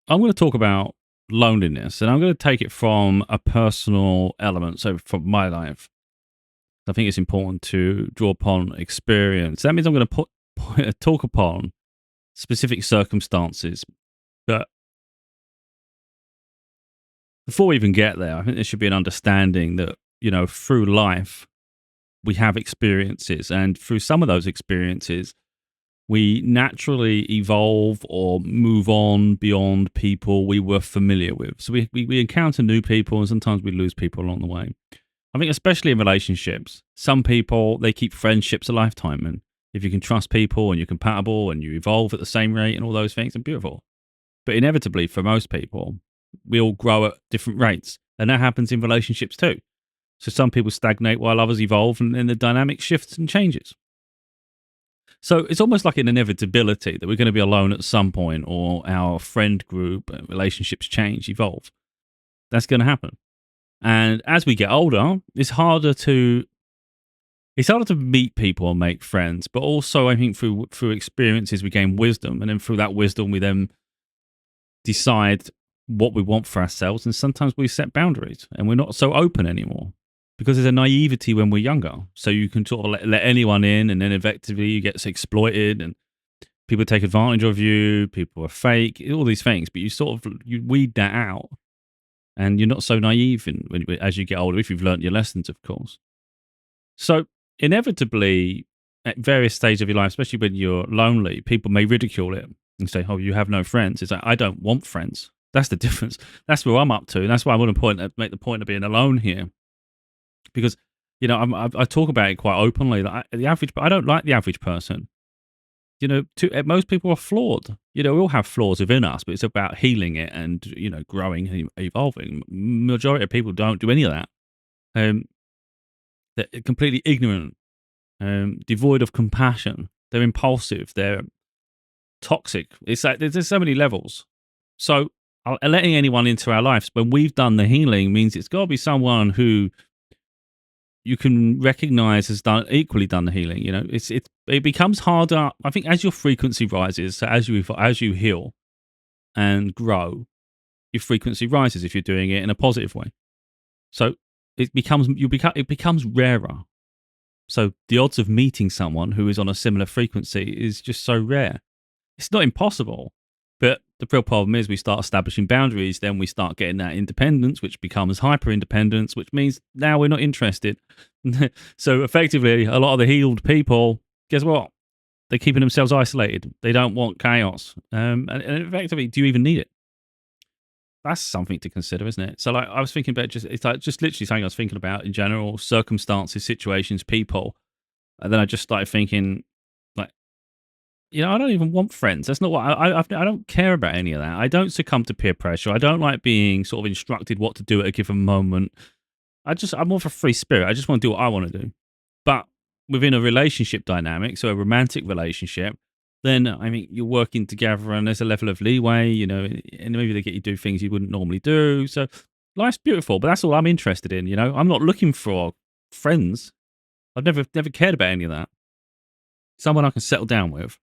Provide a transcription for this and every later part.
I'm going to talk about loneliness, and I'm going to take it from a personal element. So, from my life, I think it's important to draw upon experience. That means I'm going to talk upon specific circumstances. But before we even get there, I think there should be an understanding that, through life, we have experiences. And through some of those experiences, we naturally evolve or move on beyond people we were familiar with. So we encounter new people, and sometimes we lose people along the way. I think especially in relationships, some people, they keep friendships a lifetime. And if you can trust people and you're compatible and you evolve at the same rate and all those things, are beautiful. But inevitably, for most people, we all grow at different rates. And that happens in relationships too. So some people stagnate while others evolve, and then the dynamic shifts and changes. So it's almost like an inevitability that we're going to be alone at some point, or our friend group and relationships change, evolve. That's going to happen. And as we get older, it's harder to meet people and make friends. But also, I think through experiences we gain wisdom, and then through that wisdom we then decide what we want for ourselves. And sometimes we set boundaries, and we're not so open anymore because there's a naivety when we're younger. So you can sort of let anyone in, and then effectively you get exploited, and people take advantage of you. People are fake, all these things. But you weed that out, and you're not so naive as you get older, if you've learnt your lessons, of course. So inevitably, at various stages of your life, especially when you're lonely, people may ridicule it and say, "Oh, you have no friends." It's like, I don't want friends. That's the difference. That's where I'm up to, and that's why I want to make the point of being alone here, because I talk about it quite openly. That I don't like the average person. Most people are flawed. We all have flaws within us, but it's about healing it and growing and evolving. Majority of people don't do any of that. Um, they're completely ignorant, devoid of compassion. They're impulsive. They're toxic. It's like there's so many levels. So letting anyone into our lives when we've done the healing means it's got to be someone who you can recognize has equally done the healing. It becomes harder. I think as your frequency rises, so as you heal and grow, your frequency rises if you're doing it in a positive way. So it becomes rarer. So the odds of meeting someone who is on a similar frequency is just so rare. It's not impossible, but the real problem is we start establishing boundaries, then we start getting that independence, which becomes hyper independence, which means now we're not interested. So effectively, a lot of the healed people, guess what? They're keeping themselves isolated. They don't want chaos. And effectively, do you even need it? That's something to consider, isn't it? So, like, I was thinking about it's like just literally something I was thinking about in general, circumstances, situations, people. And then I just started thinking, like, I don't even want friends. That's not what I don't care about any of that. I don't succumb to peer pressure. I don't like being sort of instructed what to do at a given moment. I'm more of a free spirit. I just want to do what I want to do. But within a relationship dynamic, so a romantic relationship, then I mean you're working together and there's a level of leeway, and maybe they get you to do things you wouldn't normally do. So life's beautiful, but that's all I'm interested in. I'm not looking for friends. I've never cared about any of that. Someone I can settle down with,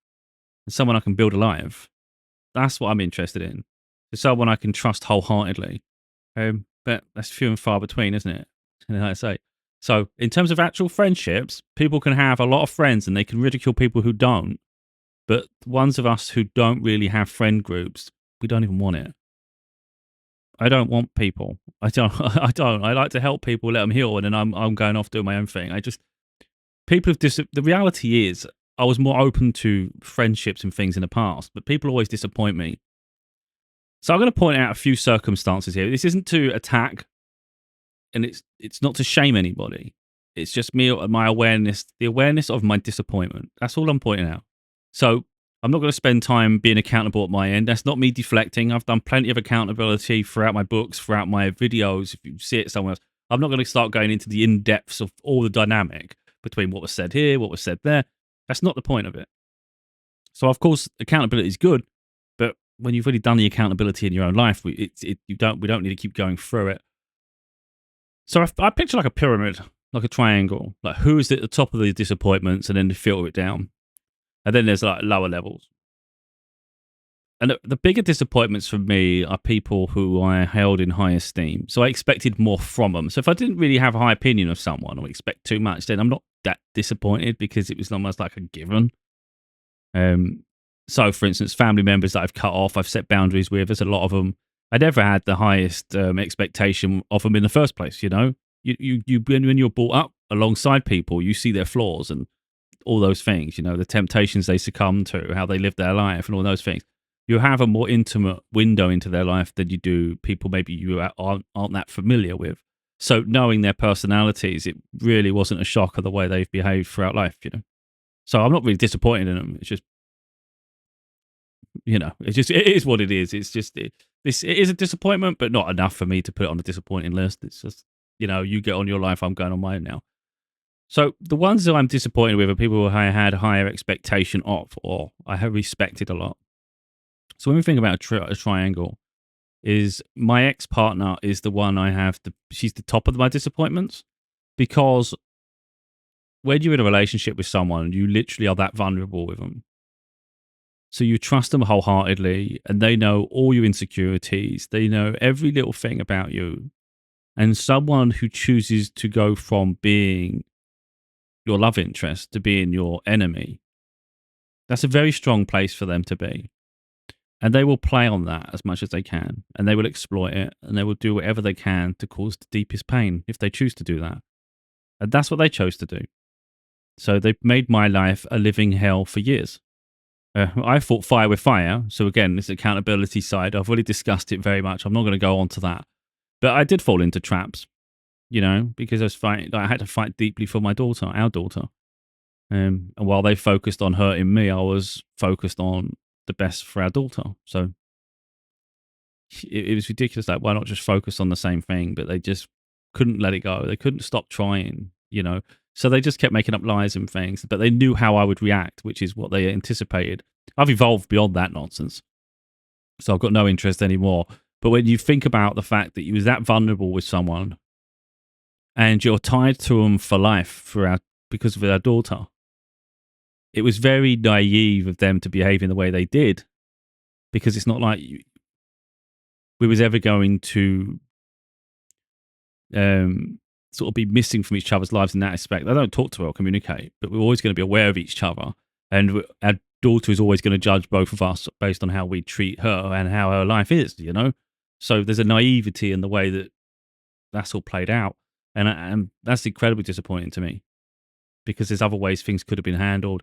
and someone I can build a life. That's what I'm interested in. Someone I can trust wholeheartedly. But that's few and far between, isn't it? Like I say. So, in terms of actual friendships, people can have a lot of friends and they can ridicule people who don't. But the ones of us who don't really have friend groups, we don't even want it. I don't want people. I don't. I don't. I like to help people, let them heal, and then I'm going off doing my own thing. People have the reality is I was more open to friendships and things in the past, but people always disappoint me. So I'm going to point out a few circumstances here. This isn't to attack, and it's not to shame anybody. It's just me, my awareness, the awareness of my disappointment. That's all I'm pointing out. So I'm not going to spend time being accountable at my end. That's not me deflecting. I've done plenty of accountability throughout my books, throughout my videos. If you see it somewhere else, I'm not going to start going into the in depths of all the dynamic between what was said here, what was said there. That's not the point of it. So of course, accountability is good, but when you've really done the accountability in your own life, we don't need to keep going through it. So I picture like a pyramid, like a triangle. Like who is at the top of the disappointments, and then they filter it down, and then there's like lower levels. And the bigger disappointments for me are people who I held in high esteem. So I expected more from them. So if I didn't really have a high opinion of someone or expect too much, then I'm not that disappointed because it was almost like a given. Um, so, for instance, family members that I've cut off, I've set boundaries with. There's a lot of them. I never had the highest expectation of them in the first place. When you're brought up alongside people, you see their flaws and all those things. The temptations they succumb to, how they live their life, and all those things. You have a more intimate window into their life than you do people maybe you aren't that familiar with. So knowing their personalities, it really wasn't a shock of the way they've behaved throughout life. So I'm not really disappointed in them. It's just, it is what it is. It's just, it is a disappointment, but not enough for me to put it on the disappointing list. It's just, you get on your life, I'm going on mine now. So the ones that I'm disappointed with are people who I had higher expectation of, or I have respected a lot. So when we think about a triangle, is my ex-partner is the one I have, she's the top of my disappointments, because when you're in a relationship with someone, you literally are that vulnerable with them. So you trust them wholeheartedly, and they know all your insecurities. They know every little thing about you. And someone who chooses to go from being your love interest to being your enemy, that's a very strong place for them to be. And they will play on that as much as they can, and they will exploit it, and they will do whatever they can to cause the deepest pain if they choose to do that. And that's what they chose to do. So they've made my life a living hell for years. I fought fire with fire. So again, this accountability side, I've already discussed it very much. I'm not going to go on to that. But I did fall into traps, because I had to fight deeply for my daughter, our daughter. And while they focused on hurting me, I was focused on the best for our daughter. So it was ridiculous. Like, why not just focus on the same thing? But they just couldn't let it go. They couldn't stop trying, So they just kept making up lies and things, but they knew how I would react, which is what they anticipated. I've evolved beyond that nonsense. So I've got no interest anymore. But when you think about the fact that you was that vulnerable with someone and you're tied to them for life because of our daughter, it was very naive of them to behave in the way they did, because it's not like we was ever going to sort of be missing from each other's lives in that aspect. I don't talk to her or communicate, but we're always going to be aware of each other. And our daughter is always going to judge both of us based on how we treat her and how her life is, So there's a naivety in the way that that's all played out. And that's incredibly disappointing to me, because there's other ways things could have been handled.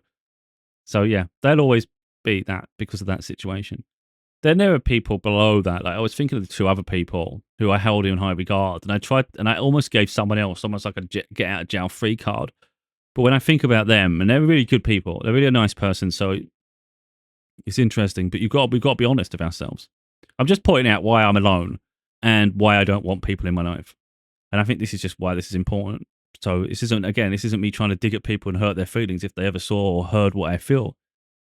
So yeah, they'll always be that because of that situation. Then there are people below that. Like, I was thinking of the two other people who I held in high regard, and I almost gave someone else almost like a get out of jail free card. But when I think about them, and they're really good people, they're really a nice person, so it's interesting. But we've got to be honest with ourselves. I'm just pointing out why I'm alone and why I don't want people in my life, and I think this is just why this is important. So this isn't me trying to dig at people and hurt their feelings if they ever saw or heard what I feel.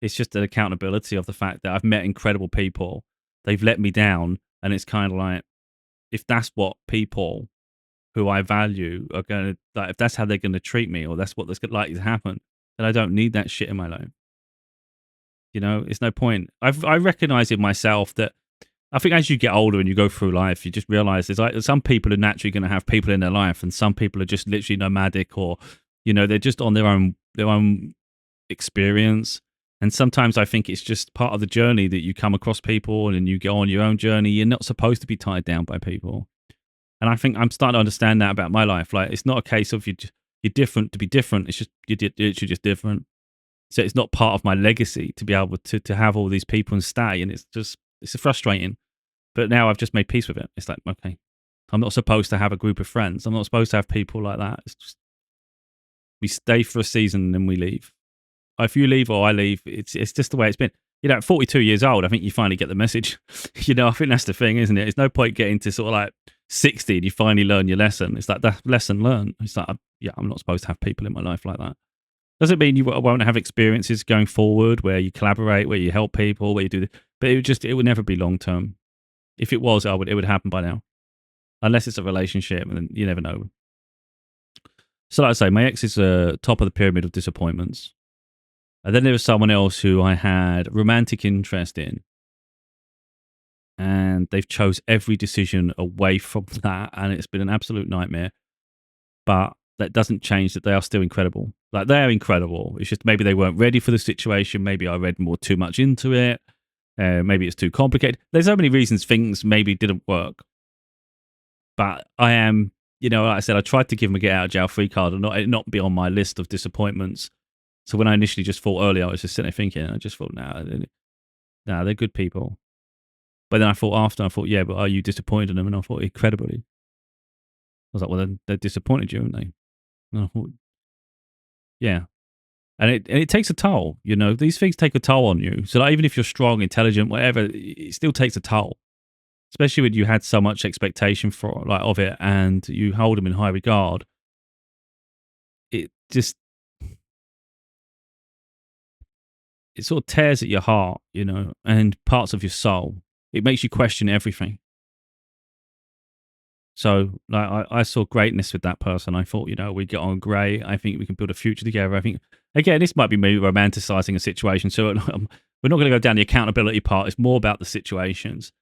It's just an accountability of the fact that I've met incredible people. They've let me down. And it's kind of like, if that's what people who I value are going to, like, if that's how they're going to treat me, or that's what that's likely to happen, then I don't need that shit in my life. It's no point. I recognize in myself that I think as you get older and you go through life, you just realize there's like some people are naturally going to have people in their life, and some people are just literally nomadic, or, they're just on their own experience. And sometimes I think it's just part of the journey that you come across people and then you go on your own journey. You're not supposed to be tied down by people. And I think I'm starting to understand that about my life. Like, it's not a case of you're different to be different. It's just, you're literally just different. So it's not part of my legacy to be able to have all these people and stay. And it's frustrating. But now I've just made peace with it. It's like, okay, I'm not supposed to have a group of friends. I'm not supposed to have people like that. It's just, we stay for a season and then we leave. If you leave or I leave, it's just the way it's been. At 42 years old, I think you finally get the message. I think that's the thing, isn't it? It's no point getting to sort of like 60 and you finally learn your lesson. It's like that lesson learned. It's like, I'm not supposed to have people in my life like that. Doesn't mean you won't have experiences going forward where you collaborate, where you help people, where you do, but it would never be long term. If it was, it would happen by now, unless it's a relationship, and then you never know. So like I say, my ex is top of the pyramid of disappointments. And then there was someone else who I had romantic interest in. and they've chose every decision away from that, and it's been an absolute nightmare. But that doesn't change that they are still incredible. Like, they're incredible. It's just maybe they weren't ready for the situation. Maybe I read too much into it. Maybe it's too complicated. There's so many reasons things maybe didn't work. But I am, like I said, I tried to give them a get out of jail free card and not be on my list of disappointments. So when I initially just thought earlier, I was just sitting there thinking, I just thought, nah, they're good people. But then I thought, yeah, but are you disappointed in them? And I thought, incredibly. I was like, well, then they disappointed you, haven't they? And I thought, yeah. And it takes a toll, These things take a toll on you. So like, even if you're strong, intelligent, whatever, it still takes a toll. Especially when you had so much expectation of it, and you hold them in high regard. It sort of tears at your heart, and parts of your soul. It makes you question everything. So, like, I saw greatness with that person. I thought, we get on great. I think we can build a future together. I think, again, this might be me romanticizing a situation. So we're not going to go down the accountability part. It's more about the situations.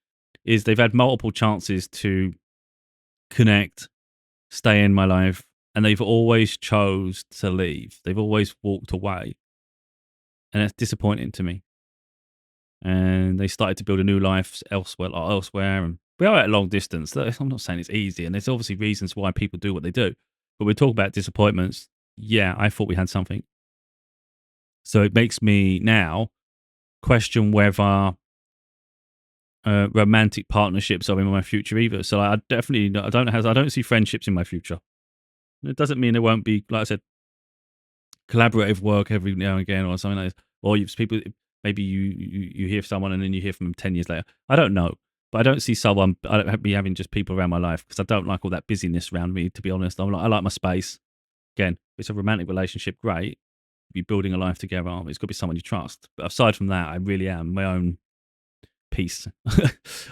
Is they've had multiple chances to connect, stay in my life, and they've always chose to leave. They've always walked away. And that's disappointing to me. And they started to build a new life elsewhere, and we are at a long distance. I'm not saying it's easy, and there's obviously reasons why people do what they do. But we talk about disappointments. Yeah, I thought we had something. So it makes me now question whether romantic partnerships are in my future either. So I don't see friendships in my future. It doesn't mean there won't be, like I said, collaborative work every now and again, or something like this. Or people, maybe you hear someone and then you hear from them 10 years later. I don't know. But I don't see someone, I don't be having just people around my life, because I don't like all that busyness around me, to be honest. I like my space. Again, if it's a romantic relationship, great. Be building a life together. It's got to be someone you trust. But aside from that, I really am my own peace.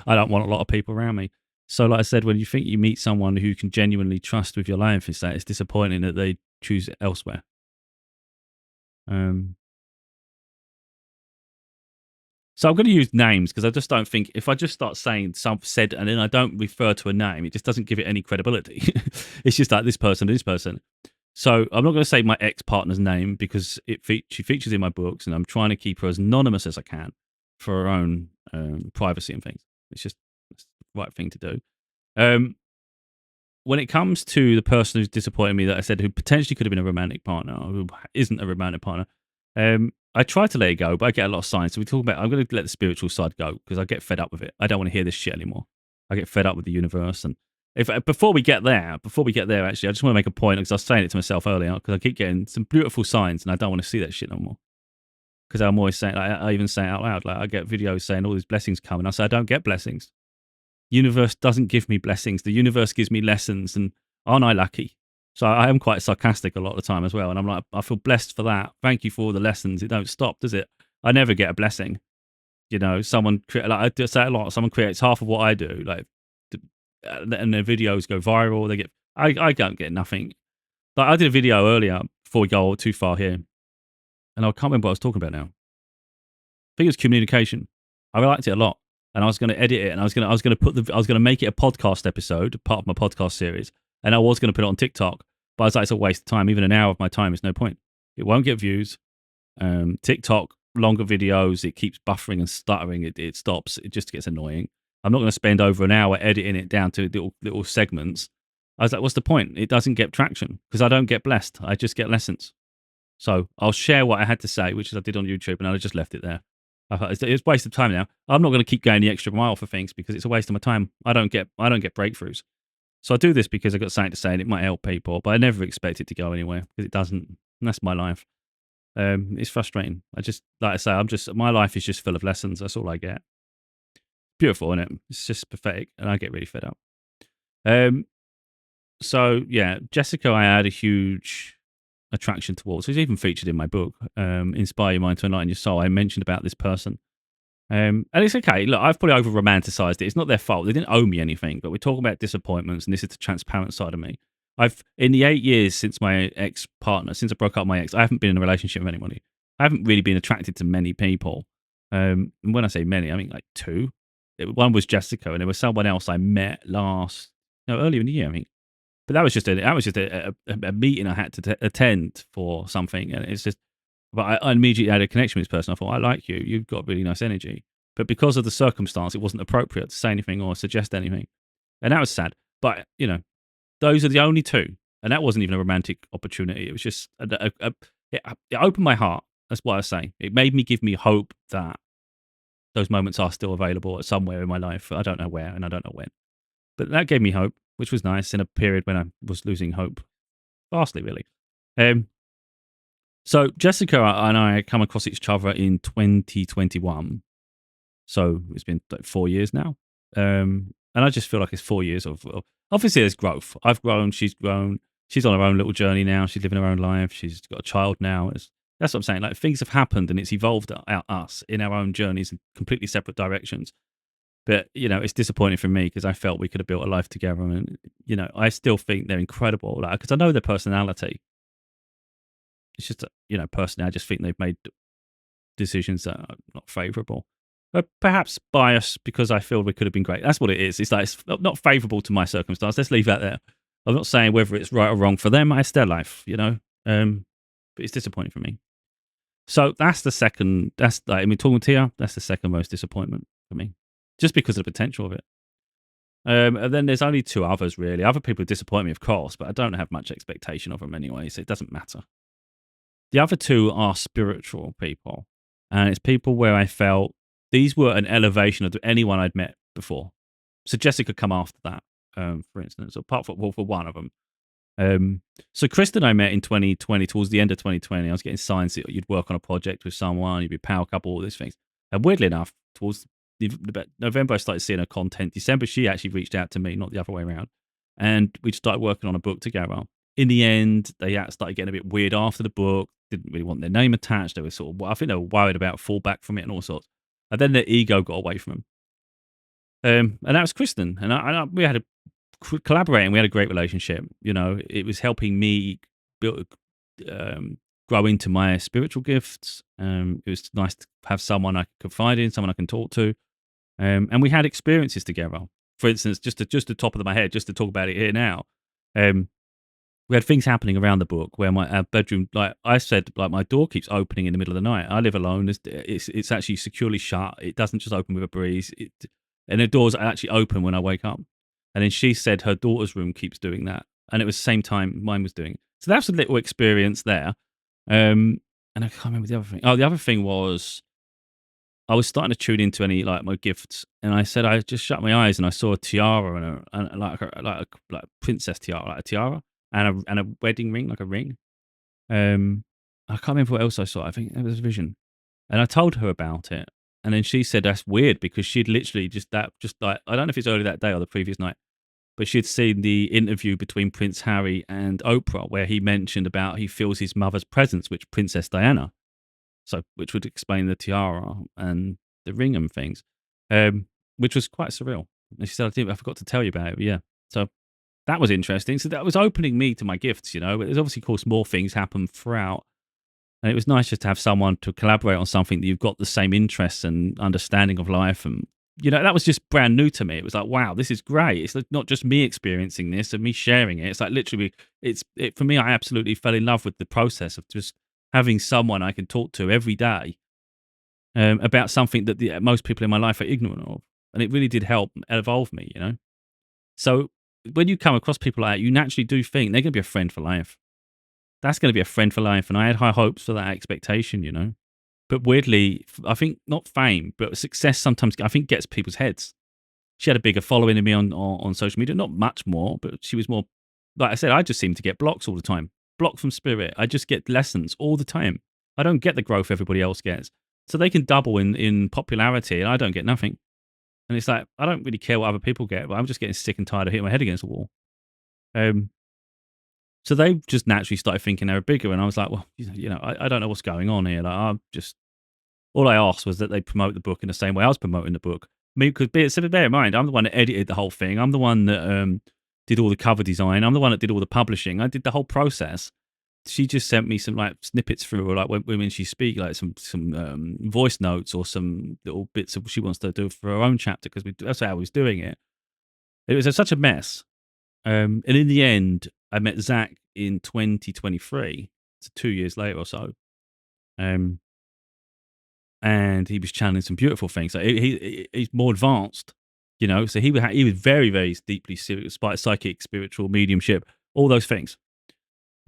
I don't want a lot of people around me. So like I said, when you think you meet someone who you can genuinely trust with your life, it's disappointing that they choose it elsewhere. So I'm going to use names, because I just don't think, if I just start saying said and then I don't refer to a name, it just doesn't give it any credibility. It's just like this person. So I'm not going to say my ex-partner's name, because she features in my books, and I'm trying to keep her as anonymous as I can for her own privacy and things. It's just the right thing to do. When it comes to the person who's disappointed me, that I said who potentially could have been a romantic partner, or who isn't a romantic partner, I try to let it go, but I get a lot of signs. So I'm going to let the spiritual side go, because I get fed up with it. I don't want to hear this shit anymore. I get fed up with the universe. And before we get there, actually, I just want to make a point, because I was saying it to myself earlier, because I keep getting some beautiful signs, and I don't want to see that shit no more. Because I'm always saying, I even say it out loud, like I get videos saying all these blessings come, and I say, I don't get blessings. Universe doesn't give me blessings. The universe gives me lessons, and aren't I lucky? So I am quite sarcastic a lot of the time as well. And I'm like, I feel blessed for that. Thank you for all the lessons. It don't stop, does it? I never get a blessing. Someone, I do say it a lot, someone creates half of what I do, and their videos go viral. I don't get nothing. Like, I did a video earlier, before we go too far here, and I can't remember what I was talking about now. I think it was communication. I liked it a lot. And I was going to edit it, and I was going to make it a podcast episode, part of my podcast series, and I was going to put it on TikTok. But I was like, it's a waste of time. Even an hour of my time is no point. It won't get views. TikTok, longer videos, it keeps buffering and stuttering. It stops. It just gets annoying. I'm not going to spend over an hour editing it down to little segments. I was like, what's the point? It doesn't get traction, because I don't get blessed. I just get lessons. So I'll share what I had to say, which is I did on YouTube, and I just left it there. It's a waste of time now. I'm not going to keep going the extra mile for things, because it's a waste of my time. I don't get breakthroughs. So I do this because I've got something to say, and it might help people, but I never expect it to go anywhere, because it doesn't. And that's my life. It's frustrating. Like I say, my life is just full of lessons. That's all I get. Beautiful, isn't it? It's just pathetic, and I get really fed up. So yeah, Jessica, I had a huge attraction towards, who's even featured in my book, Inspire Your Mind to Enlighten Your Soul. I mentioned about this person. And it's okay. Look, I've probably over romanticized it. It's not their fault. They didn't owe me anything, but we're talking about disappointments, and this is the transparent side of me. In the 8 years since my ex-partner, since I broke up with my ex, I haven't been in a relationship with anybody. I haven't really been attracted to many people. And when I say many, I mean like 2. One was Jessica, and there was someone else I met earlier in the year, I think. But that was just a meeting I had to attend for something, and it's just. But I immediately had a connection with this person. I thought, I like you. You've got really nice energy. But because of the circumstance, it wasn't appropriate to say anything or suggest anything, and that was sad. But those are the only two, and that wasn't even a romantic opportunity. It was just it opened my heart. That's what I say. It made me give me hope that those moments are still available at somewhere in my life. I don't know where, and I don't know when. But that gave me hope, which was nice in a period when I was losing hope vastly, really. So Jessica and I come across each other in 2021. So it's been like 4 years now. And I just feel like it's 4 years of obviously there's growth. I've grown, she's grown. She's on her own little journey now. She's living her own life. She's got a child now. That's what I'm saying. Like, things have happened and it's evolved us in our own journeys in completely separate directions. But, it's disappointing for me because I felt we could have built a life together. And, I still think they're incredible. Like, because I know their personality. It's just, personally, I just think they've made decisions that are not favourable. But perhaps biased because I feel we could have been great. That's what it is. It's like, it's not favourable to my circumstance. Let's leave that there. I'm not saying whether it's right or wrong for them. It's their life, but it's disappointing for me. So that's the second. That's like, talking to Tia. That's the second most disappointment for me, just because of the potential of it. And then there's only two others really. Other people disappoint me, of course, but I don't have much expectation of them anyway, so it doesn't matter. The other two are spiritual people, and it's people where I felt these were an elevation of anyone I'd met before. So Jessica come after that, for instance, apart from for one of them. So Kristen I met in 2020, towards the end of 2020. I was getting signs that you'd work on a project with someone, you'd be a power couple, all these things. And weirdly enough, towards November, I started seeing her content. December, she actually reached out to me, not the other way around. And we started working on a book together. In the end, they started getting a bit weird after the book, didn't really want their name attached. They were I think they were worried about fallback from it and all sorts. And then their ego got away from them. And that was Kristen. And we had collaborating. We had a great relationship. It was helping me build, grow into my spiritual gifts. It was nice to have someone I could confide in, someone I can talk to. And we had experiences together. For instance, just the top of my head, just to talk about it here now. We had things happening around the book where our bedroom, like I said, like my door keeps opening in the middle of the night. I live alone. It's actually securely shut. It doesn't just open with a breeze. And the doors actually open when I wake up. And then she said her daughter's room keeps doing that. And it was the same time mine was doing it. So that's a little experience there. And I can't remember the other thing. Oh, the other thing was I was starting to tune into my gifts. And I said I just shut my eyes and I saw a tiara and like a princess tiara, like a tiara. And a wedding ring, like a ring. I can't remember what else I saw. I think it was a vision. And I told her about it. And then she said that's weird because she'd literally just like, I don't know if it's early that day or the previous night, but she'd seen the interview between Prince Harry and Oprah where he mentioned about he feels his mother's presence, which Princess Diana. So, which would explain the tiara and the ring and things, which was quite surreal. And she said, I forgot to tell you about it. But yeah. So that was interesting. So that was opening me to my gifts, But there's obviously, of course, more things happen throughout. And it was nice just to have someone to collaborate on something that you've got the same interests and understanding of life. And, that was just brand new to me. It was like, wow, this is great. It's not just me experiencing this and me sharing it. It's like literally, for me, I absolutely fell in love with the process of just having someone I can talk to every day about something that most people in my life are ignorant of. And it really did help evolve me, So when you come across people like that, you naturally do think they're going to be a friend for life. That's going to be a friend for life. And I had high hopes for that expectation, But weirdly, I think not fame, but success sometimes, I think, gets people's heads. She had a bigger following than me on social media. Not much more, but she was more, like I said, I just seem to get blocks all the time. Blocked from spirit. I just get lessons all the time. I don't get the growth everybody else gets. So they can double in popularity and I don't get nothing. And it's like, I don't really care what other people get, but I'm just getting sick and tired of hitting my head against the wall. So they just naturally started thinking they were bigger. And I was like, well, I don't know what's going on here. Like, all I asked was that they promote the book in the same way I was promoting the book. I mean, bear in mind, I'm the one that edited the whole thing. I'm the one that did all the cover design. I'm the one that did all the publishing. I did the whole process. she just sent me some like snippets through, or like when she speak, like some voice notes or some little bits of she wants to do for her own chapter, because that's how I was doing it. It was such a mess. And in the end, I met Zach in 2023, so 2 years later or so. Um, and he was channeling some beautiful things. Like he's more advanced, you know. So he was very, very deeply serious, psychic, spiritual, mediumship, all those things.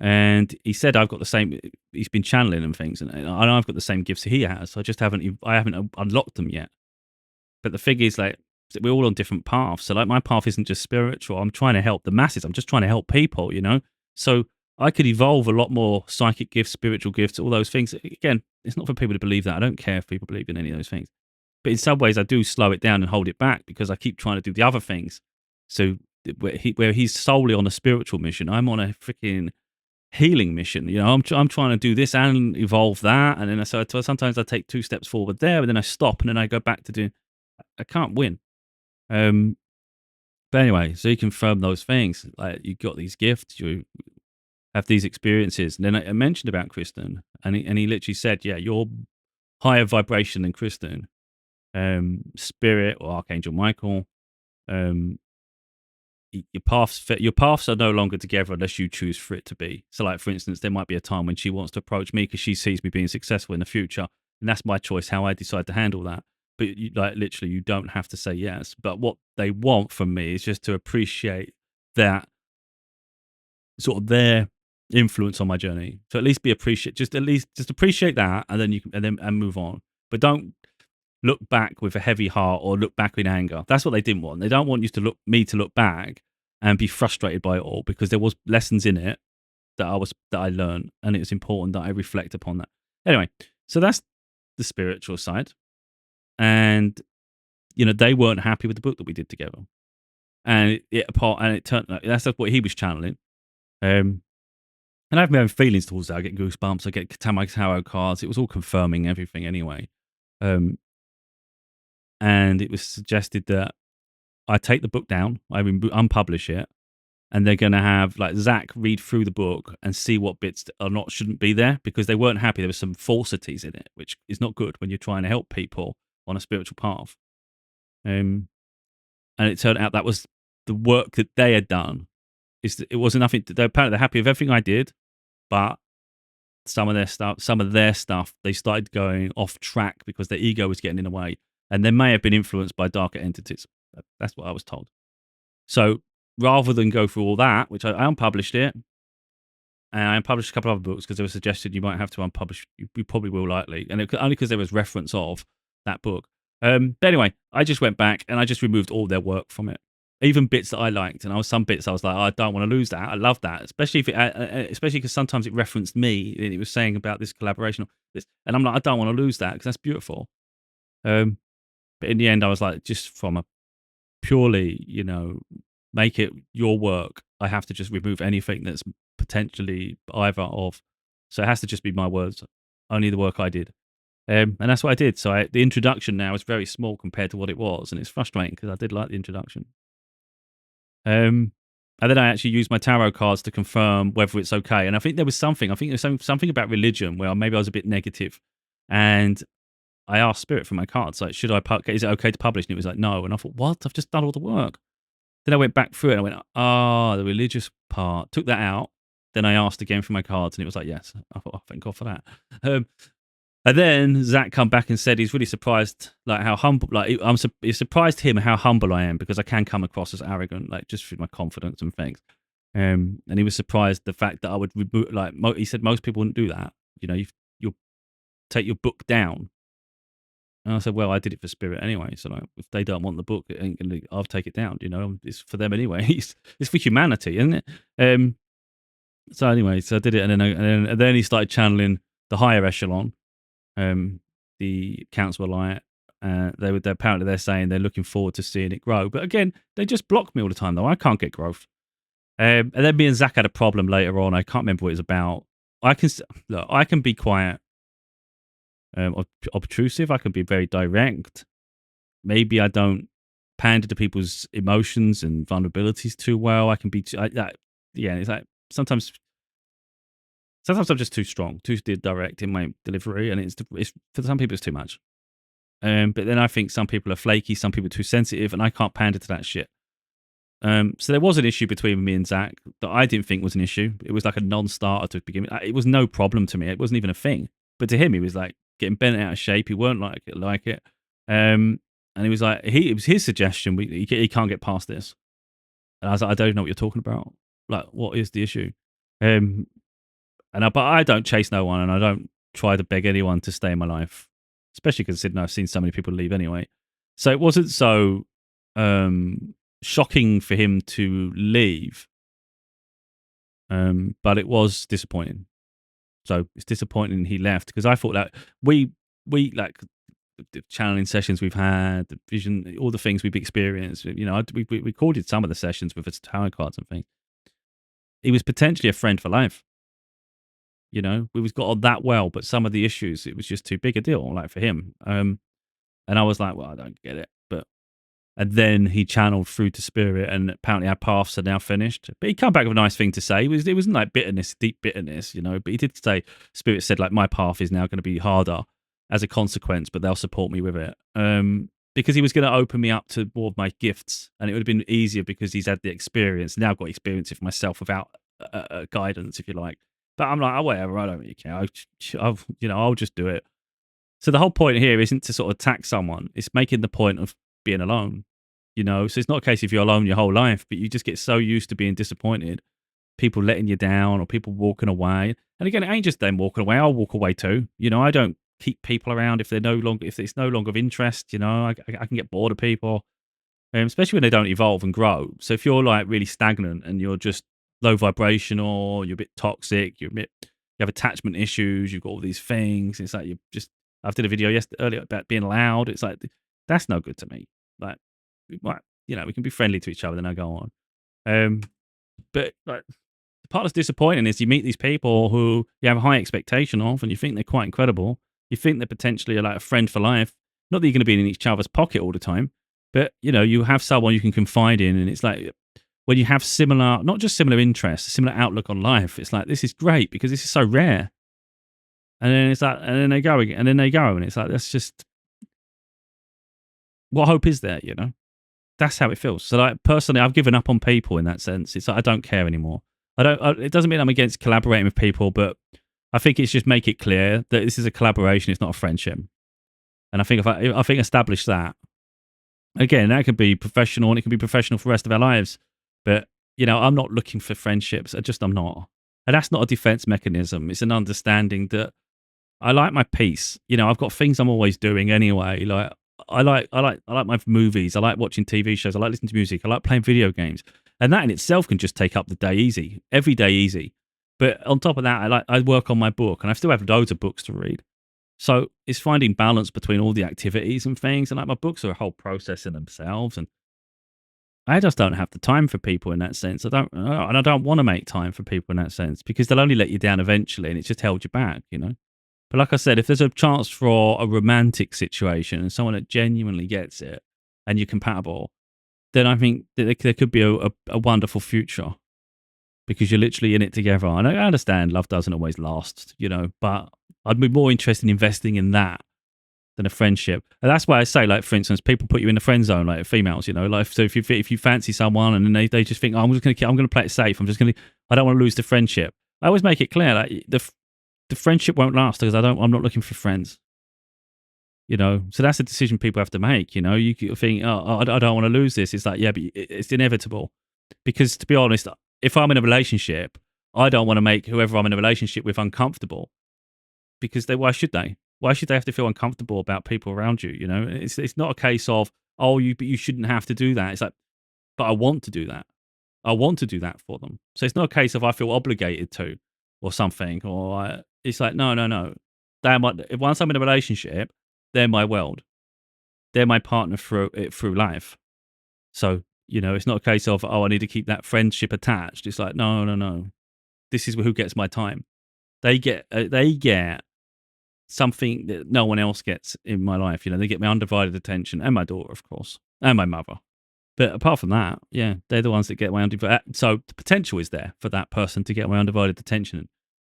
And he said, I've got the same. He's been channeling and things, and I've got the same gifts he has. I just haven't unlocked them yet. But the thing is, like, we're all on different paths. So, like, my path isn't just spiritual. I'm trying to help the masses. I'm just trying to help people, you know. So I could evolve a lot more psychic gifts, spiritual gifts, all those things. Again, it's not for people to believe that. I don't care if people believe in any of those things. But in some ways, I do slow it down and hold it back because I keep trying to do the other things. So where he's solely on a spiritual mission, I'm on a freaking healing mission. You know, I'm trying to do this and evolve that, and then so sometimes I take 2 steps forward there, and then I stop, and then I go back to doing. I can't win. But anyway, so he confirmed those things. Like, you got these gifts, you have these experiences, and then I mentioned about Kristen, and he literally said, "Yeah, you're higher vibration than Kristen, Spirit or Archangel Michael. Um, your paths are no longer together unless you choose for it to be. So, like, for instance, there might be a time when she wants to approach me because she sees me being successful in the future, and that's my choice how I decide to handle that. But like, literally, you don't have to say yes. But what they want from me is just to appreciate that sort of their influence on my journey. So at least just appreciate that, and then and move on. But don't look back with a heavy heart or look back in anger. That's what they didn't want. They don't want you to look back and be frustrated by it all, because there was lessons in it that I learned, and it's important that I reflect upon that. Anyway, so that's the spiritual side. And they weren't happy with the book that we did together. And it turned like that's what he was channeling. And I have my own feelings towards that. I get goosebumps. I get my tarot cards. It was all confirming everything anyway. And it was suggested that I take the book down, I unpublish it, and they're going to have like Zach read through the book and see what bits shouldn't be there, because they weren't happy. There were some falsities in it, which is not good when you're trying to help people on a spiritual path. And it turned out that was the work that they had done. It wasn't nothing. They're happy with everything I did, but some of their stuff, they started going off track because their ego was getting in the way, and they may have been influenced by darker entities. That's what I was told. So rather than go through all that, which I unpublished it, and I unpublished a couple of other books because they were suggested you might have to unpublish. You probably will likely, and only because there was reference of that book. But anyway, I just went back and I just removed all their work from it, even bits that I liked. And some bits I was like, oh, I don't want to lose that. I love that, especially because sometimes it referenced me and it was saying about this collaboration, and I'm like, I don't want to lose that because that's beautiful. But in the end, I was like, just from a purely, make it your work, I have to just remove anything that's potentially either of. So it has to just be my words, only the work I did. And that's what I did. So the introduction now is very small compared to what it was, and it's frustrating because I did like the introduction. And then I actually used my tarot cards to confirm whether it's okay. And I think there was something. I think there's something about religion where maybe I was a bit negative, and I asked Spirit for my cards, like, is it okay to publish? And it was like, no. And I thought, what? I've just done all the work. Then I went back through it and I went, the religious part. Took that out. Then I asked again for my cards, and it was like, yes. I thought, thank God for that. And then Zach come back and said he's really surprised, like, how humble, like, it surprised him how humble I am, because I can come across as arrogant, like, just through my confidence and things. And he was surprised the fact that I would remove, like, he said most people wouldn't do that. You'll take your book down. And I said, well, I did it for Spirit anyway. So, like, if they don't want the book, I'll take it down. It's for them anyway. It's for humanity, isn't it? So anyway, so I did it, and then he started channeling the higher echelon. The Council of Light. They're saying they're looking forward to seeing it grow. But again, they just block me all the time, though. I can't get growth. And then me and Zach had a problem later on. I can't remember what it was about. I can be quite obtrusive. I can be very direct. Maybe I don't pander to people's emotions and vulnerabilities too well. I can be, it's like sometimes Sometimes I'm just too strong, too direct in my delivery, and it's for some people it's too much. But then I think some people are flaky, some people are too sensitive, and I can't pander to that shit. So there was an issue between me and Zach that I didn't think was an issue. It was like a non-starter to begin with. It was no problem to me. It wasn't even a thing. But to him, he was like getting bent out of shape. He weren't like it. And he was like, it was his suggestion. He can't get past this. And I was like, I don't know what you're talking about. Like, what is the issue? But I don't chase no one, and I don't try to beg anyone to stay in my life, especially considering I've seen so many people leave anyway. So it wasn't so shocking for him to leave, but it was disappointing. So it's disappointing he left because I thought that we like the channeling sessions we've had, the vision, all the things we've experienced. You know, we recorded some of the sessions with his tarot cards and things. He was potentially a friend for life. You know, we got on that well, but some of the issues, it was just too big a deal, like for him. And I was like, well, I don't get it. And then he channeled through to spirit, and apparently our paths are now finished. But he come back with a nice thing to say. It wasn't like bitterness, deep bitterness, you know. But he did say, spirit said, like, my path is now going to be harder as a consequence, but they'll support me with it. Because he was going to open me up to more of my gifts, and it would have been easier because he's had the experience. Now I've got experience it for myself without guidance, if you like. But I'm like, oh, whatever, I don't really care. I'll just do it. So the whole point here isn't to sort of attack someone. It's making the point of being alone, you know. So it's not a case if you're alone your whole life, but you just get so used to being disappointed, people letting you down or people walking away. And again, it ain't just them walking away. I'll walk away too. You know, I don't keep people around if it's no longer of interest. You know, I can get bored of people, especially when they don't evolve and grow. So if you're like really stagnant and you're just low vibrational, you're a bit toxic, you have attachment issues, you've got all these things. It's like I did a video earlier about being loud. It's like, that's no good to me. Like, we can be friendly to each other, then I go on. But like, the part that's disappointing is you meet these people who you have a high expectation of, and you think they're quite incredible. You think they're potentially like a friend for life. Not that you're going to be in each other's pocket all the time, but you know, you have someone you can confide in, and it's like when you have similar, not just similar interests, similar outlook on life. It's like, this is great because this is so rare. And then it's like, and then they go again, and it's like, that's just, what hope is there, you know? That's how it feels. So, like, personally, I've given up on people in that sense. It's like, I don't care anymore. It doesn't mean I'm against collaborating with people, but I think it's just make it clear that this is a collaboration, it's not a friendship. And I think I think establish that. Again, that could be professional, and it can be professional for the rest of our lives. But, you know, I'm not looking for friendships. I'm not. And that's not a defense mechanism. It's an understanding that I like my peace. You know, I've got things I'm always doing anyway. Like, I like my movies. I like watching TV shows. I like listening to music. I like playing video games, and that in itself can just take up the day easy, every day easy. But on top of that, I work on my book, and I still have loads of books to read. So it's finding balance between all the activities and things. And like, my books are a whole process in themselves, and I just don't have the time for people in that sense. I don't want to make time for people in that sense because they'll only let you down eventually, and it's just held you back, you know. But like I said, if there's a chance for a romantic situation and someone that genuinely gets it and you're compatible, then I think that there could be a wonderful future because you're literally in it together. And I understand love doesn't always last, you know, but I'd be more interested in investing in that than a friendship. And that's why I say, like, for instance, people put you in the friend zone, like females, you know, like, so if you fancy someone and then they just think, oh, I'm going to play it safe. I don't want to lose the friendship. I always make it clear, like, the friendship won't last because I'm not looking for friends, you know. So that's a decision people have to make, you know. You think, oh, I don't want to lose this. It's like, yeah, but it's inevitable because, to be honest, if I'm in a relationship, I don't want to make whoever I'm in a relationship with uncomfortable because why should they? Why should they have to feel uncomfortable about people around you? You know, it's not a case of, oh, but you shouldn't have to do that. It's like, but I want to do that. I want to do that for them. So it's not a case of I feel obligated to or something, or it's like, no. Once I'm in a relationship, they're my world. They're my partner through life. So, you know, it's not a case of, oh, I need to keep that friendship attached. It's like, no. This is who gets my time. They get something that no one else gets in my life. You know, they get my undivided attention, and my daughter, of course, and my mother. But apart from that, yeah, they're the ones that get my undivided. So the potential is there for that person to get my undivided attention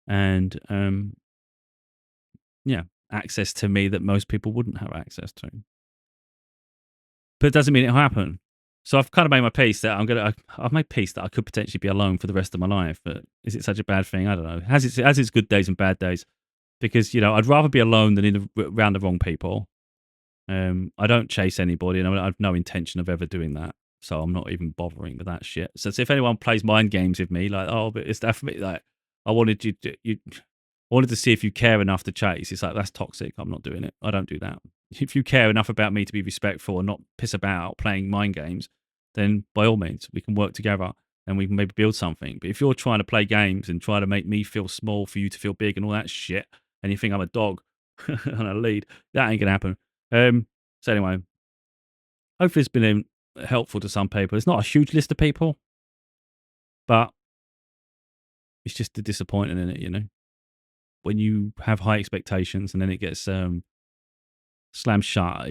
and yeah, access to me that most people wouldn't have access to. But it doesn't mean it'll happen. So I've kind of made my peace that I've made peace that I could potentially be alone for the rest of my life. But is it such a bad thing? I don't know. It has its good days and bad days, because I'd rather be alone than around the wrong people. I don't chase anybody, and I have no intention of ever doing that. So I'm not even bothering with that shit. So if anyone plays mind games with me, like, oh, but it's definitely like, I wanted I wanted to see if you care enough to chase. It's like, that's toxic. I'm not doing it. I don't do that. If you care enough about me to be respectful and not piss about playing mind games, then by all means, we can work together and we can maybe build something. But if you're trying to play games and try to make me feel small for you to feel big and all that shit, and you think I'm a dog on a lead, that ain't gonna happen. So anyway, hopefully it's been helpful to some people. It's not a huge list of people, but it's just the disappointing in it, when you have high expectations and then it gets slammed shut.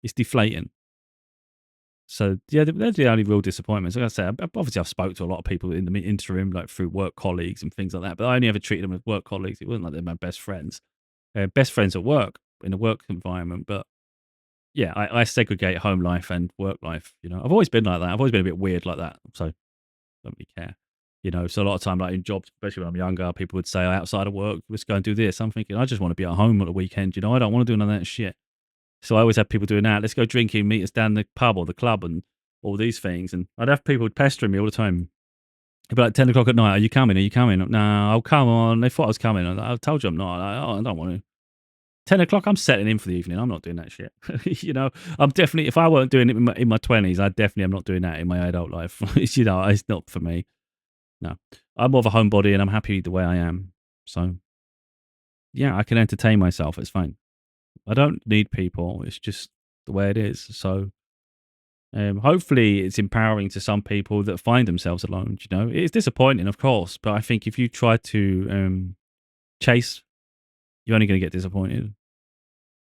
It's deflating. So yeah, they're the only real disappointments. Like I said, obviously I've spoke to a lot of people in the interim, like through work colleagues and things like that. But I only ever treated them as work colleagues. It wasn't like they're my best friends. Best friends at work, in a work environment. But yeah, I segregate home life and work life. I've always been like that. I've always been a bit weird like that. So don't really care. So a lot of time, like in jobs, especially when I'm younger, people would say, outside of work, let's go and do this. I'm thinking, I just want to be at home on the weekend. I don't want to do none of that shit. So I always have people doing that. Let's go drinking, meet us down the pub or the club and all these things. And I'd have people pestering me all the time. It'd be like 10 o'clock at night. Are you coming? Are you coming? No, I'll come on. They thought I was coming. I told you I'm not. I don't want to. 10 o'clock, I'm settling in for the evening. I'm not doing that shit. I'm definitely, if I weren't doing it in my 20s, I definitely am not doing that in my adult life. It's not for me. No, I'm more of a homebody and I'm happy the way I am. So yeah, I can entertain myself. It's fine. I don't need people. It's just the way it is. So hopefully it's empowering to some people that find themselves alone. It's disappointing, of course, but I think if you try to chase, you're only going to get disappointed.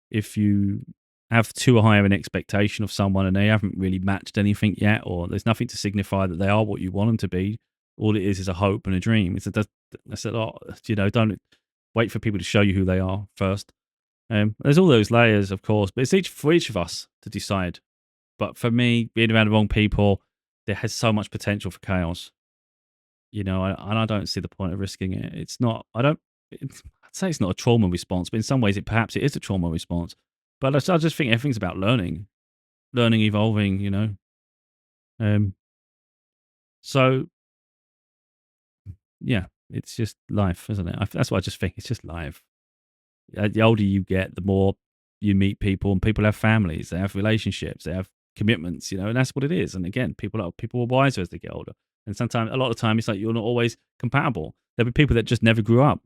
If you have too high of an expectation of someone and they haven't really matched anything yet, or there's nothing to signify that they are what you want them to be, all it is a hope and a dream. That's a lot. Don't wait for people to show you who they are first. There's all those layers, of course, but it's for each of us to decide. But for me, being around the wrong people, there has so much potential for chaos. And I don't see the point of risking it. It's not. I'd say it's not a trauma response, but in some ways, perhaps it is a trauma response. But I just think everything's about learning, evolving. Um, so yeah, it's just life, isn't it? That's what I just think. It's just life. The older you get, the more you meet people, and people have families, they have relationships, they have commitments, and that's what it is. And again, people are wiser as they get older. And sometimes, a lot of the time, it's like you're not always compatible. There'll be people that just never grew up.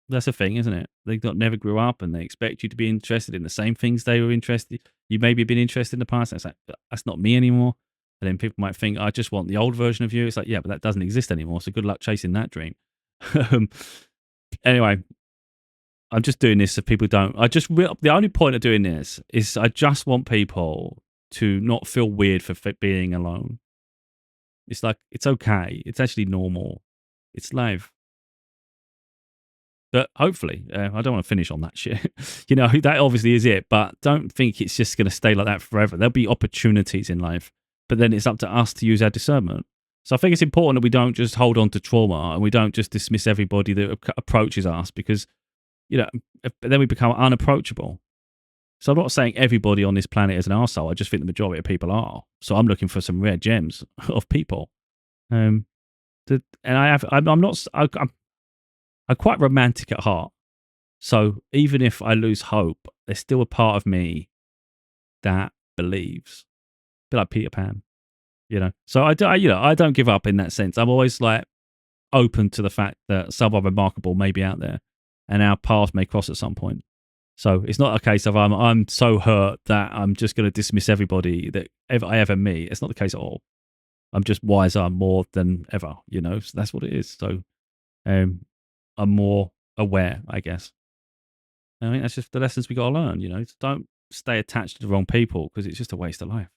That's a thing, isn't it? They never grew up, and they expect you to be interested in the same things they were interested. You maybe have been interested in the past. And it's like, that's not me anymore. And then people might think, I just want the old version of you. It's like, yeah, but that doesn't exist anymore. So good luck chasing that dream. Anyway, I'm just doing this so people don't. The only point of doing this is I just want people to not feel weird for being alone. It's like, it's okay. It's actually normal. It's life. But hopefully, I don't want to finish on that shit. That obviously is it. But don't think it's just going to stay like that forever. There'll be opportunities in life. But then it's up to us to use our discernment. So I think it's important that we don't just hold on to trauma and we don't just dismiss everybody that approaches us, because then we become unapproachable. So I'm not saying everybody on this planet is an arsehole. I just think the majority of people are. So I'm looking for some rare gems of people. And I'm quite romantic at heart. So even if I lose hope, there's still a part of me that believes. A bit like Peter Pan, So I don't give up in that sense. I'm always like open to the fact that someone remarkable may be out there, and our paths may cross at some point. So it's not a case of I'm so hurt that I'm just going to dismiss everybody that I ever meet. It's not the case at all. I'm just wiser more than ever, So that's what it is. So I'm more aware, I guess. I think that's just the lessons we got to learn. So don't stay attached to the wrong people, because it's just a waste of life.